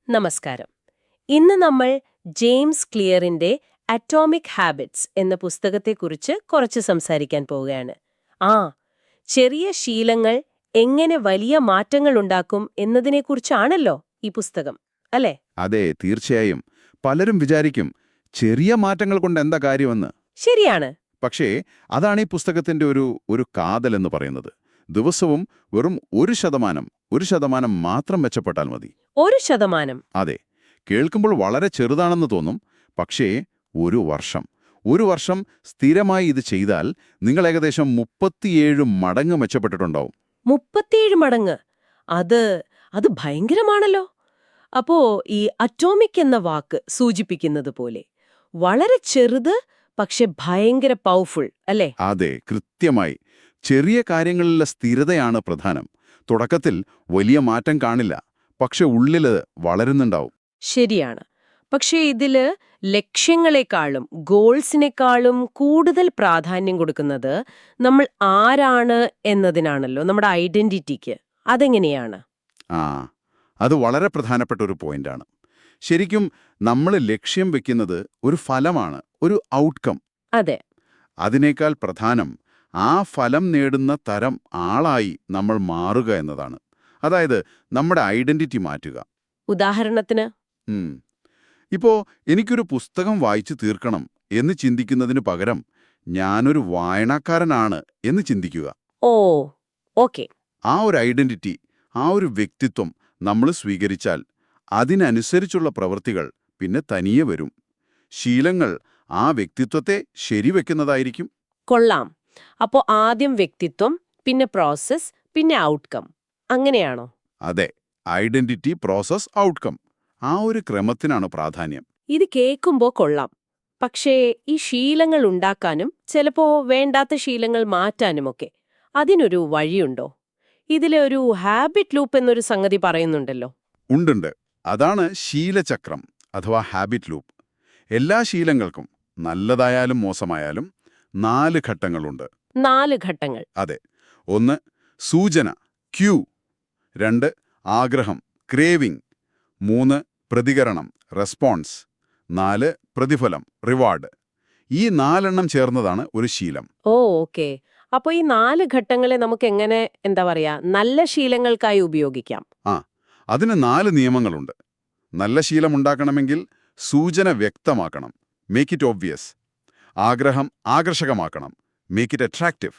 നമസ്കാരം. ഇന്ന് നമ്മൾ ജെയിംസ് ക്ലിയറിന്റെ അറ്റോമിക് ഹാബിറ്റ്സ് എന്ന പുസ്തകത്തെക്കുറിച്ച് കുറച്ച് സംസാരിക്കാൻ പോവുകയാണ്. ചെറിയ ശീലങ്ങൾ എങ്ങനെ വലിയ മാറ്റങ്ങൾ ഉണ്ടാക്കും എന്നതിനെക്കുറിച്ചാണല്ലോ ഈ പുസ്തകം, അല്ലേ? അതെ, തീർച്ചയായും. പലരും വിചാരിക്കും ചെറിയ മാറ്റങ്ങൾ കൊണ്ട് എന്താ കാര്യമെന്ന്. ശരിയാണ്. പക്ഷേ അതാണ് ഈ പുസ്തകത്തിന്റെ ഒരു കാതലെന്ന് പറയുന്നത്. ദിവസവും വെറും 1% മാത്രം മെച്ചപ്പെട്ടാൽ മതി. 1%? അതെ, കേൾക്കുമ്പോൾ വളരെ ചെറുതാണെന്ന് തോന്നും. പക്ഷേ ഒരു വർഷം സ്ഥിരമായി ഇത് ചെയ്താൽ നിങ്ങൾ ഏകദേശം 37 മടങ്ങ് മെച്ചപ്പെട്ടിട്ടുണ്ടാവും. 37 മടങ്ങ്? അത് ഭയങ്കരമാണല്ലോ. അപ്പോ ഈ അറ്റോമിക് എന്ന വാക്ക് സൂചിപ്പിക്കുന്നത് പോലെ വളരെ ചെറുത് പക്ഷെ ഭയങ്കര പവർഫുൾ, അല്ലേ? അതെ, കൃത്യമായി. ചെറിയ കാര്യങ്ങളിലെ സ്ഥിരതയാണ് പ്രധാനം. തുടക്കത്തിൽ വലിയ മാറ്റം കാണില്ല, പക്ഷെ ഉള്ളില് വളരുന്നുണ്ടാവും. ശരിയാണ്. പക്ഷേ ഇതില് ലക്ഷ്യങ്ങളെക്കാളും ഗോൾസിനേക്കാളും കൂടുതൽ പ്രാധാന്യം കൊടുക്കുന്നത് നമ്മൾ ആരാണ് എന്നതിനാണല്ലോ, നമ്മുടെ ഐഡന്റിറ്റിക്ക്. അതെങ്ങനെയാണ്? ആ അത് വളരെ പ്രധാനപ്പെട്ട ഒരു പോയിന്റാണ്. ശരിക്കും നമ്മൾ ലക്ഷ്യം വെക്കുന്നത് ഒരു ഫലമാണ്, ഒരു ഔട്ട്കം. അതെ. അതിനേക്കാൾ പ്രധാനം ആ ഫലം നേടുന്ന തരം ആളായി നമ്മൾ മാറുക എന്നതാണ്. അതായത് നമ്മുടെ ഐഡന്റിറ്റി മാറ്റുക. ഉദാഹരണത്തിന്? ഇപ്പോ എനിക്കൊരു പുസ്തകം വായിച്ചു തീർക്കണം എന്ന് ചിന്തിക്കുന്നതിനു പകരം ഞാനൊരു വായനക്കാരനാണ് എന്ന് ചിന്തിക്കുക. ഓ, ഓക്കെ. ആ ഒരു ഐഡന്റിറ്റി, ആ ഒരു വ്യക്തിത്വം നമ്മൾ സ്വീകരിച്ചാൽ അതിനനുസരിച്ചുള്ള പ്രവൃത്തികൾ പിന്നെ തനിയെ വരും. ശീലങ്ങൾ ആ വ്യക്തിത്വത്തെ ശരിവെക്കുന്നതായിരിക്കും. കൊള്ളാം. അപ്പോ ആദ്യം വ്യക്തിത്വം, പിന്നെ പ്രോസസ്, പിന്നെ ഔട്ട്കം. അങ്ങനെയാണോ? അതെ, ഐഡന്റിറ്റി, പ്രോസസ്, ഔട്ട്കം. ആ ഒരു ക്രമത്തിനാണ് പ്രാധാന്യം. ഇത് കേൾക്കുമ്പോ കൊള്ളാം. പക്ഷേ ഈ ശീലങ്ങൾ ഉണ്ടാക്കാനും ചിലപ്പോ വേണ്ടാത്ത ശീലങ്ങൾ മാറ്റാനുമൊക്കെ അതിനൊരു വഴിയുണ്ടോ? ഇതിലെ ഒരു ഹാബിറ്റ് ലൂപ്പ് എന്നൊരു സംഗതി പറയുന്നുണ്ടല്ലോ. ഉണ്ട്. അതാണ് ശീലചക്രം അഥവാ ഹാബിറ്റ് ലൂപ്പ്. എല്ലാ ശീലങ്ങൾക്കും, നല്ലതായാലും മോശമായാലും, 4 ഘട്ടങ്ങളുണ്ട്. 4 ഘട്ടങ്ങൾ? അതെ. 1 സൂചന, ക്യൂ. 2 ആഗ്രഹം, ക്രേവിംഗ്. 3 പ്രതികരണം, റെസ്പോൺസ്. 4 പ്രതിഫലം, റിവാർഡ്. ഈ 4 ചേർന്നതാണ് ഒരു ശീലം. ഓ, ഓക്കെ. അപ്പൊ ഈ 4 ഘട്ടങ്ങളെ നമുക്ക് എങ്ങനെ, എന്താ പറയാ, നല്ല ശീലങ്ങൾക്കായി ഉപയോഗിക്കാം? അതിന് 4 നിയമങ്ങളുണ്ട്. നല്ല ശീലം ഉണ്ടാക്കണമെങ്കിൽ സൂചന വ്യക്തമാക്കണം, മേക്ക് ഇറ്റ് ഓബ്വിയസ്. ആഗ്രഹം ആകർഷകമാക്കണം, മേക്ക് ഇറ്റ് അട്രാക്റ്റീവ്.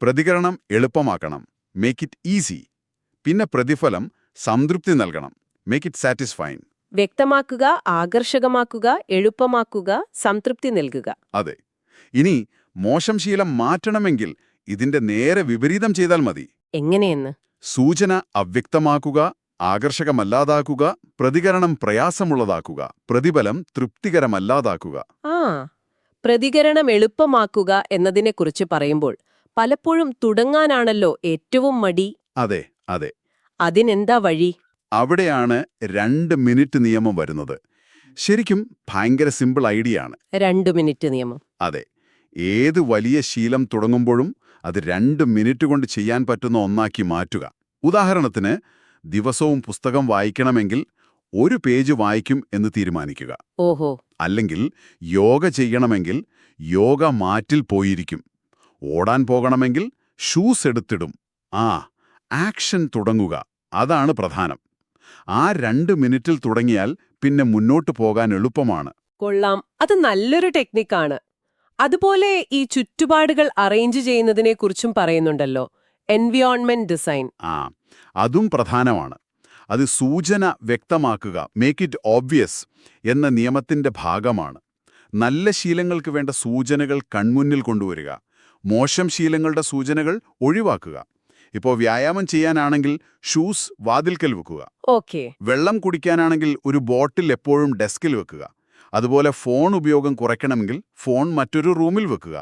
പ്രതികരണം എളുപ്പമാക്കണം, മേക്ക് ഇറ്റ് ഈസി. പിന്നെ പ്രതിഫലം സംതൃപ്തി നൽകണം, മേക്ക് ഇറ്റ് സാറ്റിസ്ഫൈങ്. വ്യക്തമാക്കുക, ആകർഷകമാക്കുക, എളുപ്പമാക്കുക, സംതൃപ്തി നൽകുക. അതെ. ഇനി മോശം ശീലം മാറ്റണമെങ്കിൽ ഇതിന്റെ നേരെ വിപരീതം ചെയ്താൽ മതി. എങ്ങനെയെന്ന്? സൂചന അവ്യക്തമാക്കുക, ആകർഷകമല്ലാതാക്കുക, പ്രതികരണം പ്രയാസമുള്ളതാക്കുക, പ്രതിഫലം തൃപ്തികരമല്ലാതാക്കുക. പ്രതികരണം എളുപ്പമാക്കുക എന്നതിനെക്കുറിച്ച് പറയുമ്പോൾ പലപ്പോഴും തുടങ്ങാനാണല്ലോ ഏറ്റവും മടി. അതെ, അതെ. അതിനെന്താ വഴി? അവിടെയാണ് 2 മിനിറ്റ് നിയമം വരുന്നത്. ശരിക്കും ഭയങ്കര സിമ്പിൾ ഐഡിയ ആണ്. 2 മിനിറ്റ് നിയമം? അതെ. ഏത് വലിയ ശീലം തുടങ്ങുമ്പോഴും അത് 2 മിനിറ്റ് കൊണ്ട് ചെയ്യാൻ പറ്റുന്ന ഒന്നാക്കി മാറ്റുക. ഉദാഹരണത്തിന്, ദിവസവും പുസ്തകം വായിക്കണമെങ്കിൽ 1 പേജ് വായിക്കും എന്ന് തീരുമാനിക്കുക. ഓഹോ. അല്ലെങ്കിൽ യോഗ ചെയ്യണമെങ്കിൽ യോഗ മാറ്റിൽ പോയിരിക്കും. ഓടാൻ പോകണമെങ്കിൽ ഷൂസ് എടുത്തിടും. ആക്ഷൻ തുടങ്ങുക, അതാണ് പ്രധാനം. ആ 2 മിനിറ്റിൽ തുടങ്ങിയാൽ പിന്നെ മുന്നോട്ട് പോകാൻ എളുപ്പമാണ്. കൊള്ളാം. അത് നല്ലൊരു ടെക്നിക്കാണ്. അതുപോലെ ഈ ചുറ്റുപാടുകൾ അറേഞ്ച് ചെയ്യുന്നതിനെക്കുറിച്ചും പറയുന്നുണ്ടല്ലോ, എൻവയോൺമെന്റ് ഡിസൈൻ. അതും പ്രധാനമാണ്. അത് സൂചന വ്യക്തമാക്കുക, മേക്ക് ഇറ്റ് ഓബ്വിയസ് എന്ന നിയമത്തിന്റെ ഭാഗമാണ്. നല്ല ശീലങ്ങൾക്ക് വേണ്ട സൂചനകൾ കൺമുന്നിൽ കൊണ്ടുവരിക, മോശം ശീലങ്ങളുടെ സൂചനകൾ ഒഴിവാക്കുക. ഇപ്പോൾ വ്യായാമം ചെയ്യാനാണെങ്കിൽ ഷൂസ് വാതിൽക്കൽ വെക്കുക. ഓക്കെ. വെള്ളം കുടിക്കാനാണെങ്കിൽ ഒരു ബോട്ടിൽ എപ്പോഴും ഡെസ്കിൽ വെക്കുക. അതുപോലെ ഫോൺ ഉപയോഗം കുറയ്ക്കണമെങ്കിൽ ഫോൺ മറ്റൊരു റൂമിൽ വെക്കുക.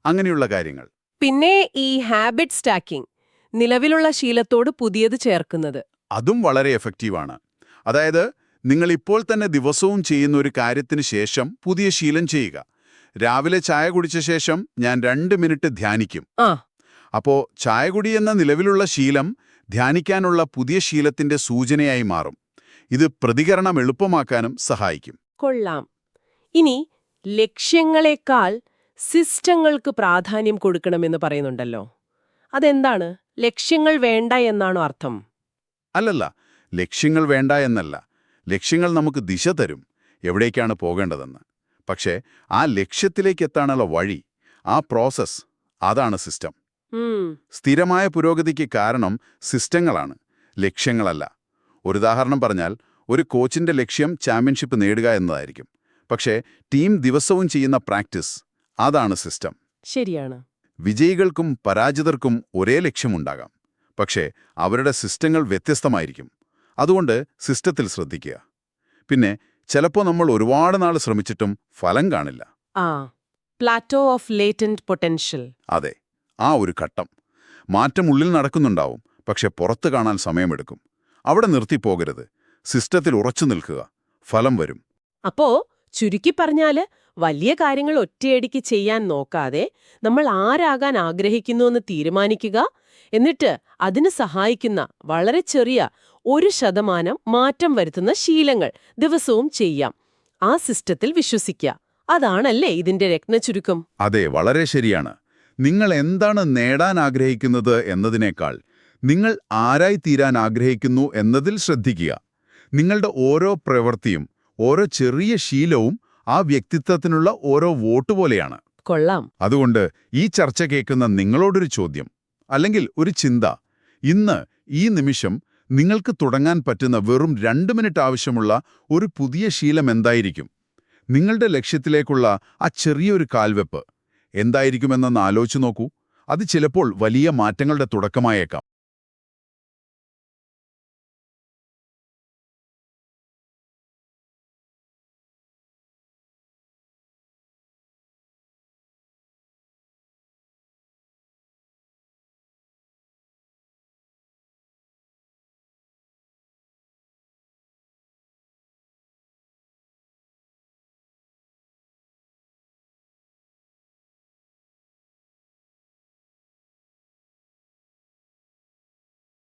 അങ്ങനെയുള്ള കാര്യങ്ങൾ. പിന്നെ ഈ ഹാബിറ്റ് സ്റ്റാക്കിംഗ്, നിലവിലുള്ള ശീലത്തോട് പുതിയത് ചേർക്കുന്നത്, അതും വളരെ എഫക്റ്റീവാണ്. അതായത് നിങ്ങൾ ഇപ്പോൾ തന്നെ ദിവസവും ചെയ്യുന്ന ഒരു കാര്യത്തിന് ശേഷം പുതിയ ശീലം ചെയ്യുക. രാവിലെ ചായ കുടിച്ച ശേഷം ഞാൻ 2 മിനിറ്റ് ധ്യാനിക്കും. അപ്പോൾ ചായ കുടി എന്ന നിലവിലുള്ള ശീലം ധ്യാനിക്കാനുള്ള പുതിയ ശീലത്തിന്റെ സൂചനയായി മാറും. ഇത് പ്രതികരണം എളുപ്പമാക്കാനും സഹായിക്കും. കൊള്ളാം. ഇനി ലക്ഷ്യങ്ങളെക്കാൾ സിസ്റ്റങ്ങൾക്ക് പ്രാധാന്യം കൊടുക്കണമെന്ന് പറയുന്നുണ്ടല്ലോ. അതെന്താണ്? ലക്ഷ്യങ്ങൾ വേണ്ട എന്നാണോ അർത്ഥം? അല്ലല്ല, ലക്ഷ്യങ്ങൾ വേണ്ട എന്നല്ല. ലക്ഷ്യങ്ങൾ നമുക്ക് ദിശ തരും, എവിടേക്കാണ് പോകേണ്ടതെന്ന്. പക്ഷേ ആ ലക്ഷ്യത്തിലേക്ക് എത്താനുള്ള വഴി, ആ പ്രോസസ്സ്, അതാണ് സിസ്റ്റം. സ്ഥിരമായ പുരോഗതിക്ക് കാരണം സിസ്റ്റങ്ങളാണ്, ലക്ഷ്യങ്ങളല്ല. ഒരു ഉദാഹരണം പറഞ്ഞാൽ, ഒരു കോച്ചിന്റെ ലക്ഷ്യം ചാമ്പ്യൻഷിപ്പ് നേടുക എന്നതായിരിക്കും. പക്ഷേ ടീം ദിവസവും ചെയ്യുന്ന പ്രാക്ടീസ്, അതാണ് സിസ്റ്റം. ശരിയാണ്. വിജയികൾക്കും പരാജിതർക്കും ഒരേ ലക്ഷ്യമുണ്ടാകാം, പക്ഷേ അവരുടെ സിസ്റ്റങ്ങൾ വ്യത്യസ്തമായിരിക്കും. അതുകൊണ്ട് സിസ്റ്റത്തിൽ ശ്രദ്ധിക്കുക. പിന്നെ ചിലപ്പോൾ നമ്മൾ ഒരുപാട് നാൾ ശ്രമിച്ചിട്ടും ഫലം കാണില്ല. Plato of latent potential. അതെ, ആ ഒരു ഘട്ടം. മാറ്റം ഉള്ളിൽ നടക്കുന്നുണ്ടാവും, പക്ഷെ പുറത്ത് കാണാൻ സമയമെടുക്കും. അവിടെ നിർത്തിപ്പോകരുത്. സിസ്റ്റത്തിൽ ഉറച്ചു നിൽക്കുക, ഫലം വരും. അപ്പോ ചുരുക്കി പറഞ്ഞാല്, വലിയ കാര്യങ്ങൾ ഒറ്റയടിക്ക് ചെയ്യാൻ നോക്കാതെ നമ്മൾ ആരാകാൻ ആഗ്രഹിക്കുന്നുവെന്ന് തീരുമാനിക്കുക, എന്നിട്ട് അതിന് സഹായിക്കുന്ന വളരെ ചെറിയ 1% മാറ്റം വരുത്തുന്ന ശീലങ്ങൾ ദിവസവും ചെയ്യാം. ആ സിസ്റ്റത്തിൽ വിശ്വസിക്കുക. അതാണല്ലേ ഇതിന്റെ രത്നചുരുക്കം? അതെ, വളരെ ശരിയാണ്. നിങ്ങൾ എന്താണ് നേടാൻ ആഗ്രഹിക്കുന്നത് എന്നതിനേക്കാൾ നിങ്ങൾ ആരായി തീരാൻ ആഗ്രഹിക്കുന്നു എന്നതിൽ ശ്രദ്ധിക്കുക. നിങ്ങളുടെ ഓരോ പ്രവൃത്തിയും ഓരോ ചെറിയ ശീലവും ആ വ്യക്തിത്വത്തിനുള്ള ഓരോ വോട്ട് പോലെയാണ്. കൊള്ളാം. അതുകൊണ്ട് ഈ ചർച്ച കേൾക്കുന്ന നിങ്ങളോടൊരു ചോദ്യം, അല്ലെങ്കിൽ ഒരു ചിന്ത. ഇന്ന് ഈ നിമിഷം നിങ്ങൾക്ക് തുടങ്ങാൻ പറ്റുന്ന വെറും 2 മിനിറ്റ് ആവശ്യമുള്ള ഒരു പുതിയ ശീലം എന്തായിരിക്കും? നിങ്ങളുടെ ലക്ഷ്യത്തിലേക്കുള്ള ആ ചെറിയൊരു കാൽവെപ്പ് എന്തായിരിക്കുമെന്നൊന്ന് ആലോചിച്ചു നോക്കൂ. അത് ചിലപ്പോൾ വലിയ മാറ്റങ്ങളുടെ തുടക്കമായേക്കാം.